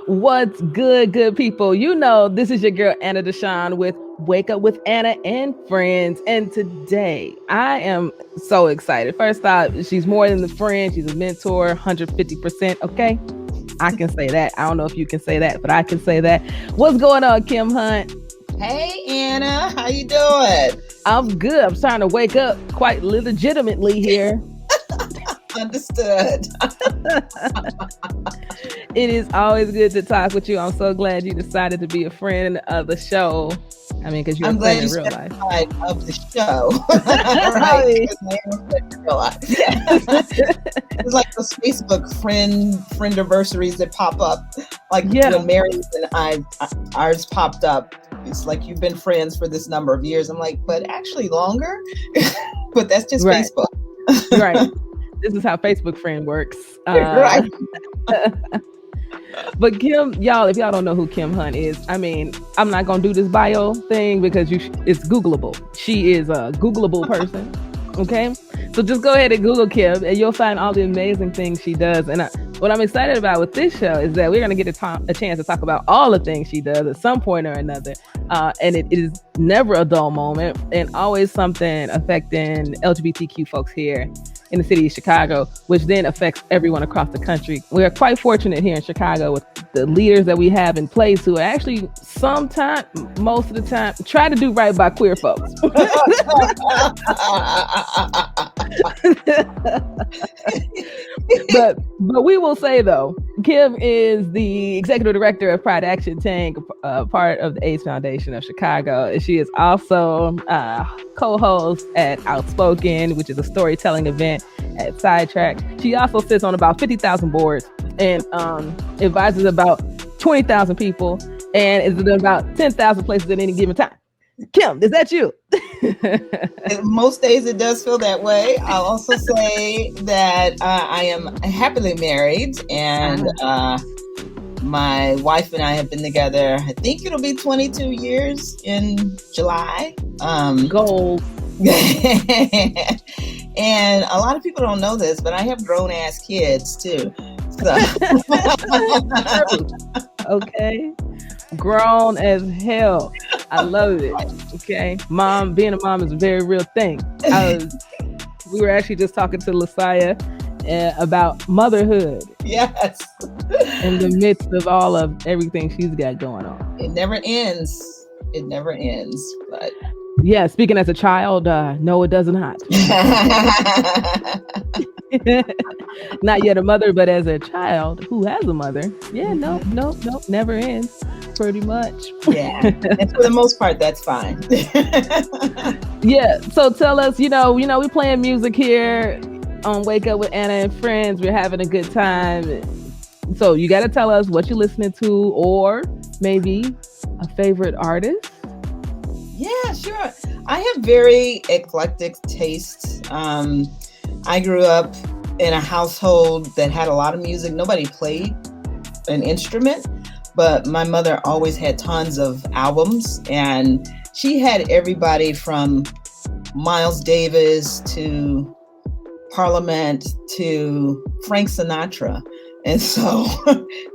What's good people? You know, this is your girl, Anna Deshawn with Wake Up with Anna and Friends. And today I am so excited. First off, she's more than a friend. She's a mentor, 150%. Okay. I can say that. I don't know if you can say that, but I can say that. What's going on, Kim Hunt? Hey, Anna. How you doing? I'm good. I'm starting to wake up quite legitimately here. Understood. It is always good to talk with you. I'm so glad you decided to be a friend of the show. I mean, because you're a friend in real life. Of the show. Right. It's like those Facebook friend anniversaries that pop up. Like when Mary's and ours popped up. It's like you've been friends for this number of years. I'm like, but actually longer? But that's just right. Facebook. Right. This is how Facebook friend works. Right. But Kim, y'all, if y'all don't know who Kim Hunt is, I mean, I'm not going to do this bio thing because it's Googleable. She is a Googleable person. Okay. So just go ahead and Google Kim and you'll find all the amazing things she does. And what I'm excited about with this show is that we're going to get a chance to talk about all the things she does at some point or another. And it is never a dull moment and always something affecting LGBTQ folks here in the city of Chicago, which then affects everyone across the country. We are quite fortunate here in Chicago with the leaders that we have in place who are actually most of the time, try to do right by queer folks. But we will say, though, Kim is the executive director of Pride Action Tank, part of the AIDS Foundation of Chicago. She is also co-host at Outspoken, which is a storytelling event at Sidetrack. She also sits on about 50,000 boards and advises about 20,000 people and is in about 10,000 places at any given time. Kim, is that you? Most days it does feel that way. I'll also say that I am happily married and my wife and I have been together, I think it'll be 22 years in July. Goals. And a lot of people don't know this, but I have grown ass kids too. So. Okay. Grown as hell. I love it. Okay. Being a mom is a very real thing. We were actually just talking to Lasaya about motherhood. Yes. In the midst of all of everything she's got going on. It never ends. It never ends. But yeah, speaking as a child, no, it does not. Not yet a mother, but as a child who has a mother, nope, never ends. Pretty much. Yeah, and for the most part, that's fine. Yeah. So tell us, we playing music here on Wake Up with Anna and Friends. We're having a good time. So you got to tell us what you're listening to, or maybe a favorite artist. Yeah, sure. I have very eclectic tastes. I grew up in a household that had a lot of music. Nobody played an instrument, but my mother always had tons of albums, and she had everybody from Miles Davis to Parliament to Frank Sinatra. And so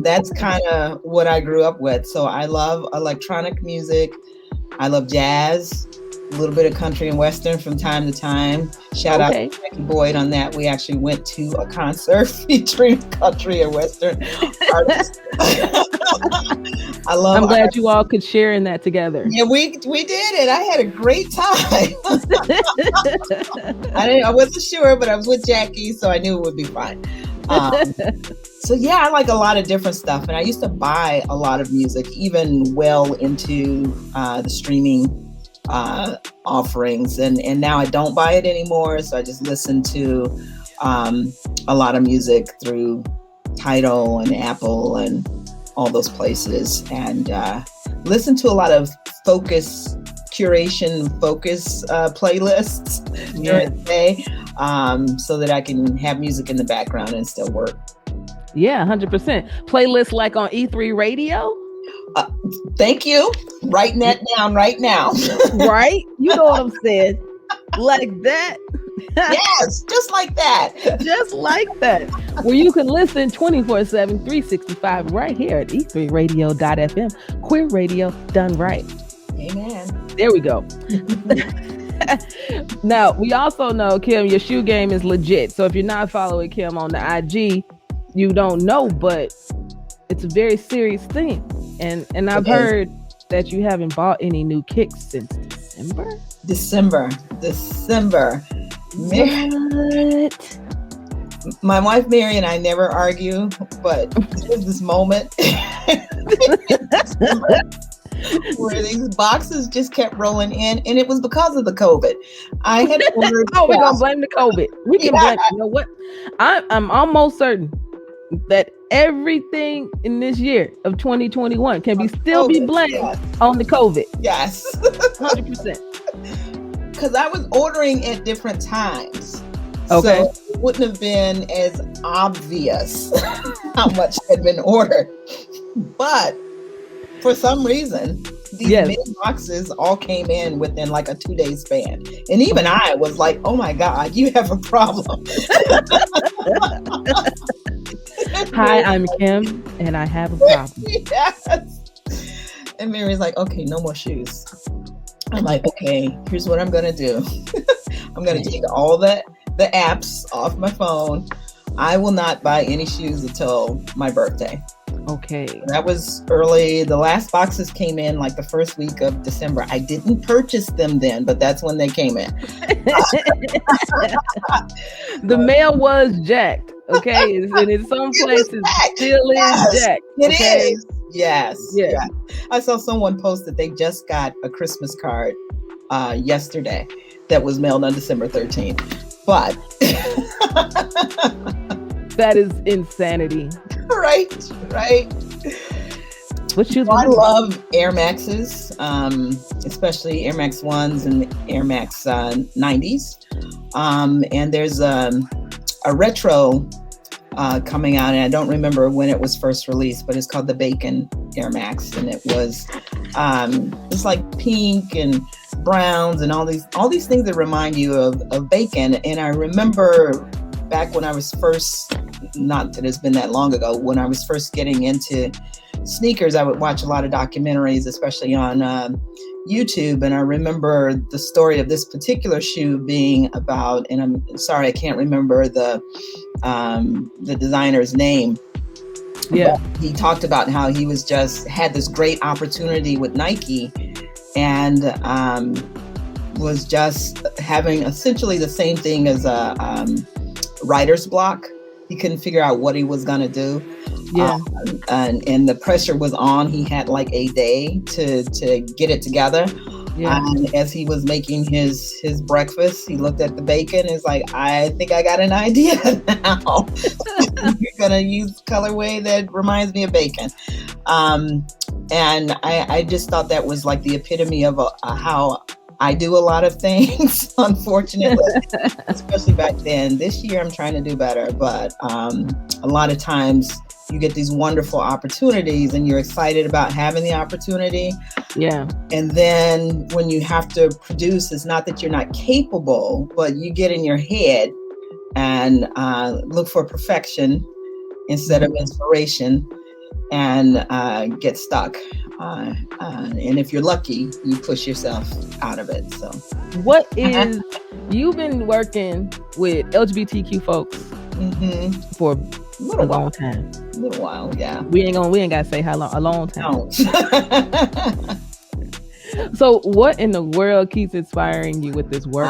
that's kind of what I grew up with. So I love electronic music. I love jazz, a little bit of country and Western from time to time. Shout out to Jackie Boyd on that. We actually went to a concert featuring country and Western artists. I'm glad you all could share in that together. Yeah, we did it. I had a great time. I wasn't sure, but I was with Jackie, so I knew it would be fine. So yeah, I like a lot of different stuff, and I used to buy a lot of music, even well into the streaming offerings, and now I don't buy it anymore. So I just listen to a lot of music through Tidal and Apple and all those places, and listen to a lot of curation playlists during the day, so that I can have music in the background and still work. Yeah, 100%. Playlists like on E3 Radio? Thank you. Writing that down right now. Right? You know what I'm saying. Like that. Yes, just like that. Just like that. Where you can listen 24/7, 365 right here at e3radio.fm. Queer radio done right. Amen. There we go. Now, we also know, Kim, your shoe game is legit. So if you're not following Kim on the IG, you don't know, but it's a very serious thing. And I've heard that you haven't bought any new kicks since December. What? My wife Mary and I never argue, but there's this moment where these boxes just kept rolling in, and it was because of the COVID. I had ordered. We're gonna blame the COVID. We can blame. You know what? I'm almost certain that everything in this year of 2021 can still be blamed on the COVID. Yes, 100%. Because I was ordering at different times. Okay. So it wouldn't have been as obvious how much had been ordered. But for some reason, these mini boxes all came in within like a 2-day span. And even I was like, oh my God, you have a problem. Hi, I'm Kim, and I have a problem. Yes. And Mary's like, okay, no more shoes. I'm like, okay, here's what I'm going to do. I'm going to take all the apps off my phone. I will not buy any shoes until my birthday. Okay. That was early. The last boxes came in like the first week of December. I didn't purchase them then, but that's when they came in. The mail was jacked. Okay. And in some places still is jacked. It is. Yes. Yeah. I saw someone post that they just got a Christmas card yesterday that was mailed on December 13th. But that is insanity. Right. What shoes? I love Air Maxes, especially Air Max 1s and Air Max 90s. And there's a retro coming out, and I don't remember when it was first released, but it's called the Bacon Air Max, and it was it's like pink and browns and all these things that remind you of bacon. And I remember back when I was first, not that it's been that long ago, when I was first getting into sneakers, I would watch a lot of documentaries, especially on YouTube. And I remember the story of this particular shoe being about, and I'm sorry, I can't remember the designer's name. Yeah. But he talked about how he was just had this great opportunity with Nike and was just having essentially the same thing as a writer's block. He couldn't figure out what he was going to do. Yeah. And the pressure was on. He had like a day to get it together. Yeah. And as he was making his breakfast, he looked at the bacon and is like, I think I got an idea now. You're going to use colorway that reminds me of bacon. And I just thought that was like the epitome of how I do a lot of things, unfortunately, especially back then. This year, I'm trying to do better, but a lot of times you get these wonderful opportunities and you're excited about having the opportunity. Yeah. And then when you have to produce, it's not that you're not capable, but you get in your head and look for perfection instead of inspiration and get stuck. And if you're lucky, you push yourself out of it. So what is, you've been working with LGBTQ folks for a long time. A little while, yeah. We ain't gotta say how long, a long time. No. So what in the world keeps inspiring you with this work?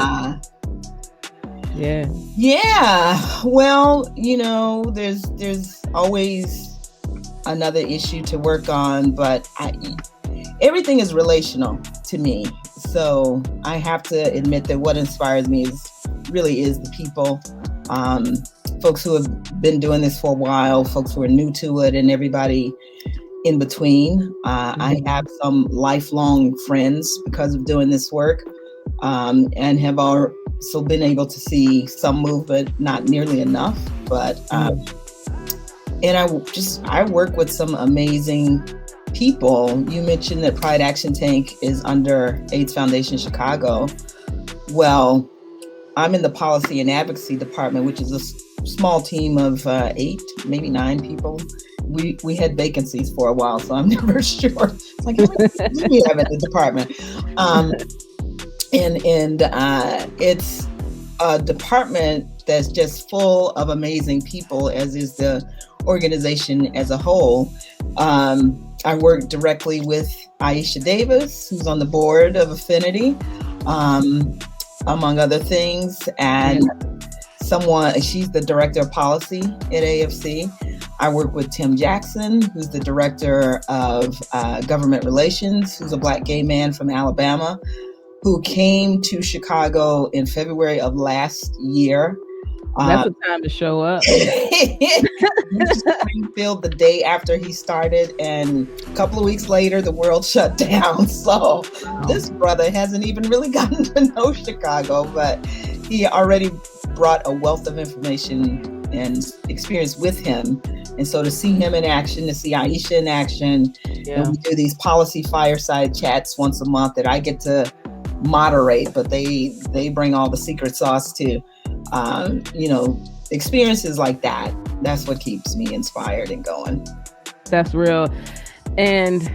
Yeah. Well, there's always another issue to work on, but everything is relational to me. So I have to admit that what inspires me really is the people, folks who have been doing this for a while, folks who are new to it, and everybody in between. I have some lifelong friends because of doing this work, and have also been able to see some movement, not nearly enough, but and I work with some amazing people. You mentioned that Pride Action Tank is under AIDS Foundation Chicago. Well, I'm in the policy and advocacy department, which is a small team of 8, maybe 9 people. We had vacancies for a while, so I'm never sure. It's like, how many do we have in the department? And it's a department that's just full of amazing people, as is the organization as a whole. I work directly with Aisha Davis, who's on the board of Affinity, among other things, and she's the director of policy at AFC. I work with Tim Jackson, who's the director of government relations, who's a Black gay man from Alabama, who came to Chicago in February of last year. That's the time to show up. Springfield the day after he started, and a couple of weeks later, the world shut down. So this brother hasn't even really gotten to know Chicago, but he already brought a wealth of information and experience with him. And so to see him in action, to see Aisha in action, and we do these policy fireside chats once a month that I get to moderate, but they bring all the secret sauce to, experiences like that. That's what keeps me inspired and going. That's real. And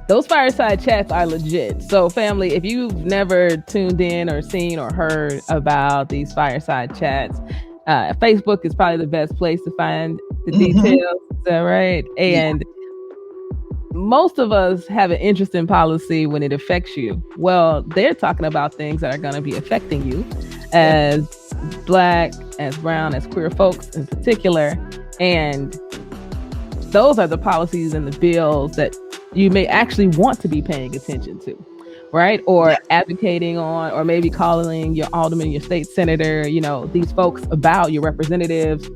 those fireside chats are legit. So family, if you've never tuned in or seen or heard about these fireside chats, Facebook is probably the best place to find the details. Is that right? And most of us have an interest in policy when it affects you. Well, they're talking about things that are going to be affecting you as Black, as brown, as queer folks in particular. And those are the policies and the bills that you may actually want to be paying attention to, right? Or advocating on, or maybe calling your alderman, your state senator, these folks about your representatives.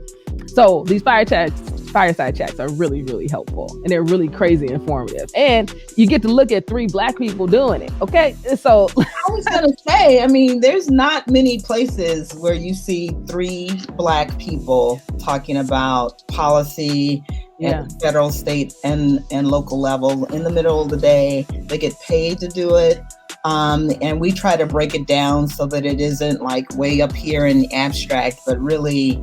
So these fireside chats are really, really helpful, and they're really crazy informative. And you get to look at 3 Black people doing it. Okay. So I was going to say, there's not many places where you see 3 Black people talking about policy at the federal, state, and local level in the middle of the day. They get paid to do it. And we try to break it down so that it isn't like way up here in the abstract, but really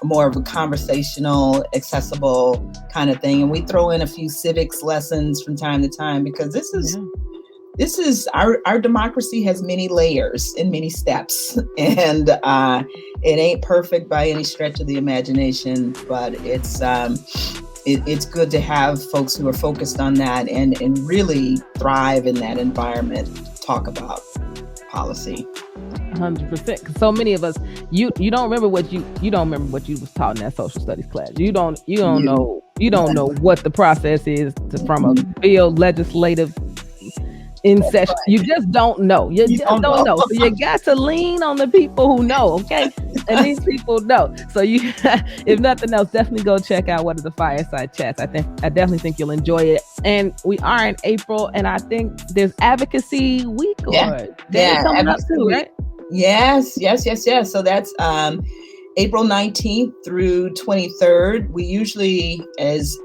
more of a conversational, accessible kind of thing. And we throw in a few civics lessons from time to time, because this is our democracy has many layers and many steps, and it ain't perfect by any stretch of the imagination, but it's good to have folks who are focused on that and really thrive in that environment talk about policy. 100%. So many of us, you don't remember what you was taught in that social studies class. You don't know what the process is from a bill legislative in session. You just don't know. You just don't know. So you got to lean on the people who know, okay? And these people know. So you, if nothing else, definitely go check out what are the fireside chats. I definitely think you'll enjoy it. And we are in April, and I think there's Advocacy Week coming up too, right? Yes. So that's April 19th through 23rd. We usually, as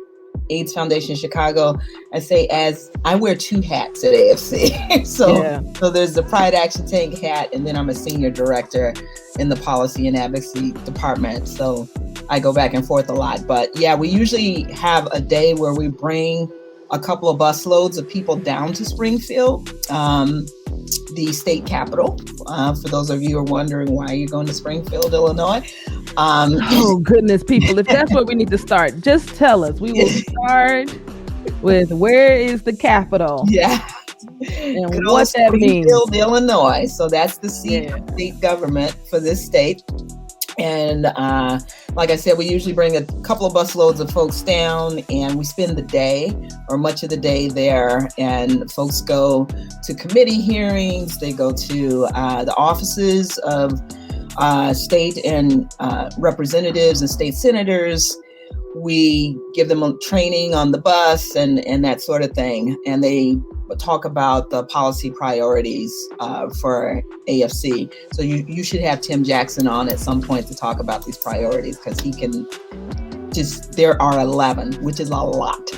AIDS Foundation Chicago, I wear 2 hats at AFC. So there's the Pride Action Tank hat, and then I'm a senior director in the policy and advocacy department. So I go back and forth a lot. But we usually have a day where we bring a couple of busloads of people down to Springfield, the state capital. For those of you who are wondering why you're going to Springfield, Illinois. Oh goodness, people, if that's where we need to start, just tell us. We will start with where is the capital? Yeah. And what that means. Springfield, Illinois. So that's the seat of state government for this state. And like I said, we usually bring a couple of busloads of folks down, and we spend the day or much of the day there. And folks go to committee hearings. They go to the offices of state and representatives and state senators. We give them training on the bus and that sort of thing. And they talk about the policy priorities for AFC. So you should have Tim Jackson on at some point to talk about these priorities, because he can there are 11, which is a lot.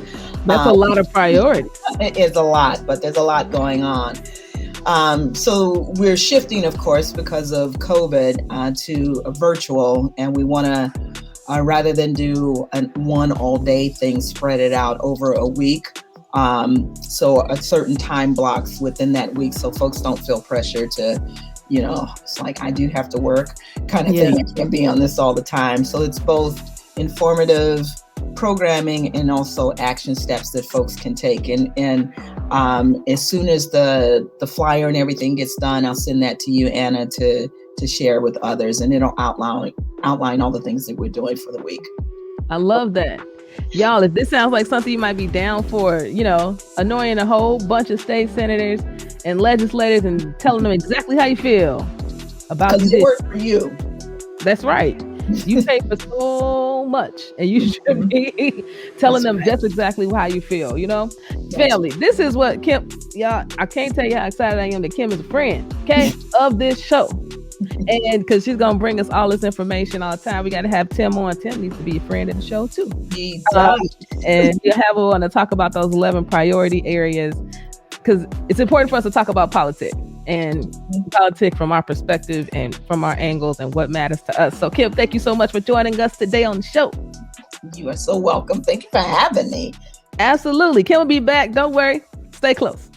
That's a lot of priorities. It is a lot, but there's a lot going on. So we're shifting, of course, because of COVID to a virtual, and we want to, rather than do one all day thing, spread it out over a week. So a certain time blocks within that week, so folks don't feel pressure to, it's like, I do have to work kind of thing. I can't be on this all the time. So it's both informative programming and also action steps that folks can take. And as soon as the flyer and everything gets done, I'll send that to you, Anna, to share with others, and it'll outline all the things that we're doing for the week. I love that. Y'all, if this sounds like something you might be down for, annoying a whole bunch of state senators and legislators and telling them exactly how you feel about this. Because it worked for you. That's right. You pay for so much, and you should be telling them just exactly how you feel, Family, this is what Kim, y'all, I can't tell you how excited I am that Kim is a friend, okay, of this show. And because she's going to bring us all this information all the time. We got to have Tim on. Tim needs to be a friend of the show, too. And we'll have her on to talk about those 11 priority areas, because it's important for us to talk about politics and politics from our perspective and from our angles and what matters to us. So, Kim, thank you so much for joining us today on the show. You are so welcome. Thank you for having me. Absolutely. Kim will be back. Don't worry. Stay close.